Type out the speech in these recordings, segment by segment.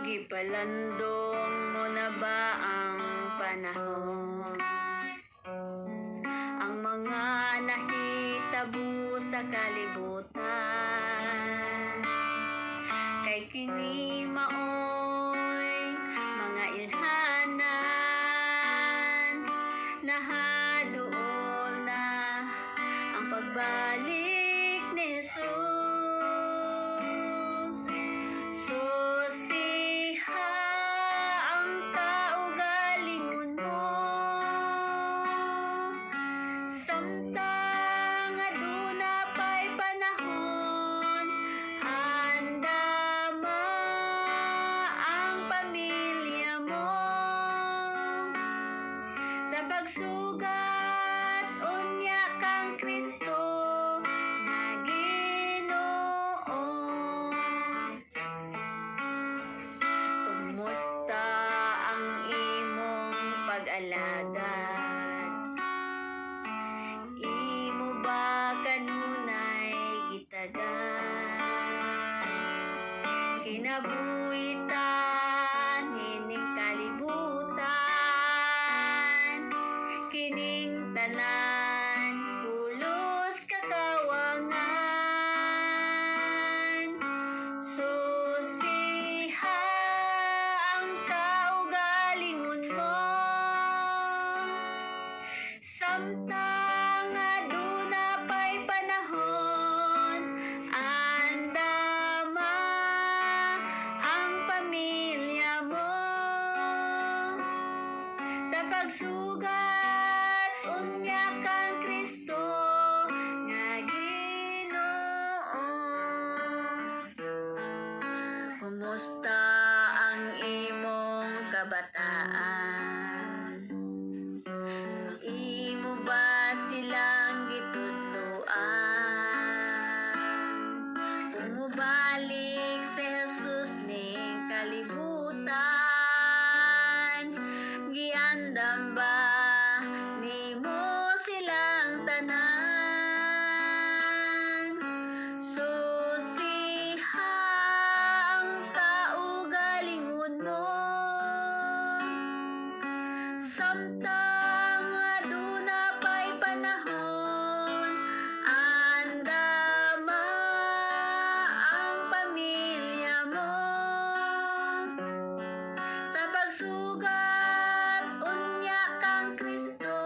Gipalandong mo na ba ang panahon? Ang mga nahitabo sa kalibutan, kay kini maoy mga ilhanan, nahaduol na ang pagbalik ni Jesus. Susiha ang kaugalingon mo, samtang aduna pa'y panahon, handama ang pamilya mo sa pagsugat unya kang Kristo nga Ginoo. Kumusta ang imong pag-alagad? Imo ba kanunay gitagan? Kinabuhitan hining kalibutan, kining tanan pulos kakawangan. Susiha ang kaugalingon mo, samtang aduna pa'y panahon, andama ang pamilya mo sa pagsugat unya kang Kristo nga Ginoo. Kumusta ang imong kabataan? Imo ba silang gitudloan? Umubalik si Jesus ning kalibutan, giandam ba nimo silang tanan? Susiha ang kaugalingon mo, samtang aduna pa'y panahon, andama ang pamilya mo sa pagsugat unya kang Kristo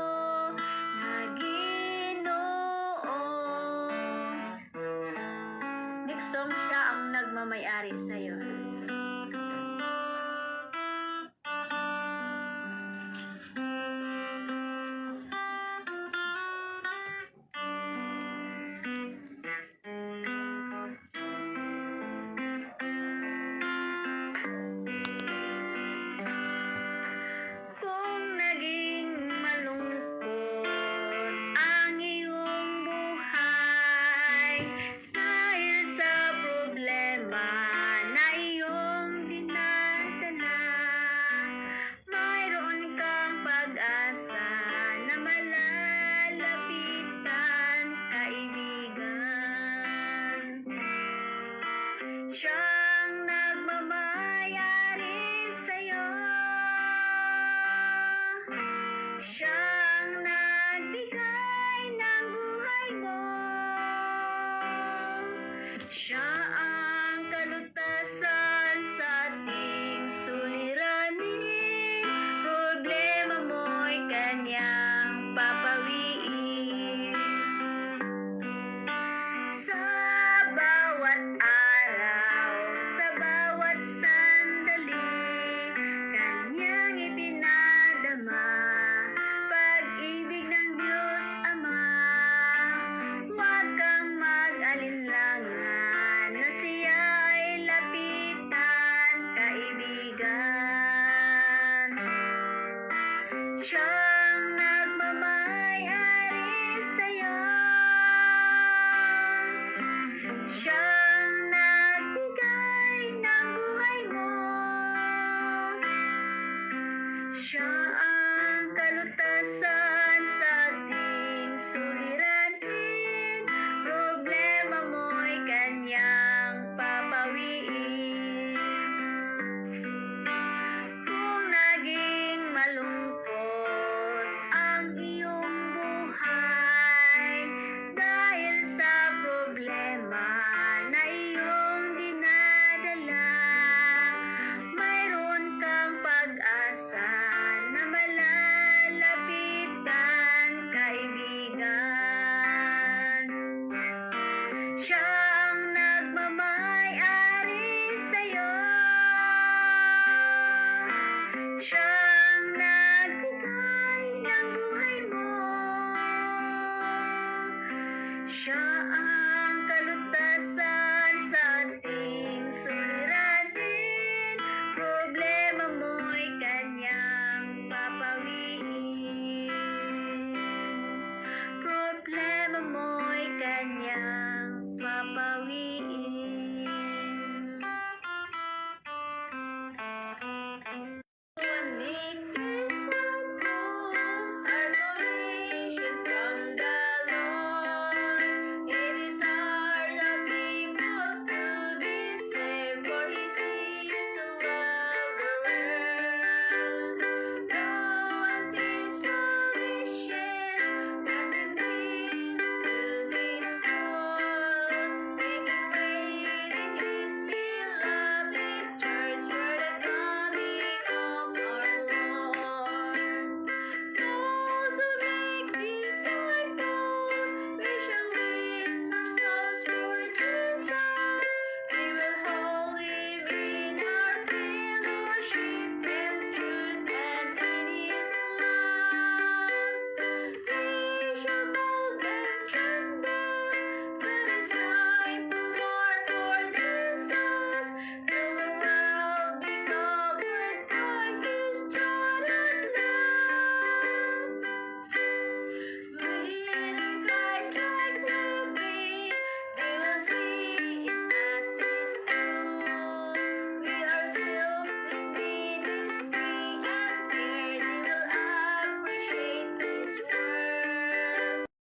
nga Ginoo. Next song, siya ang nagmamayari sa'yo. Kung naging malungkot ang iyong buhay dahil sa problema na iyong dinadala, mayroon kang pag-asa na malalapitan, kaibigan. Siyang nagmamayari sa'yo, siyang nagbigay ng buhay mo, siya ang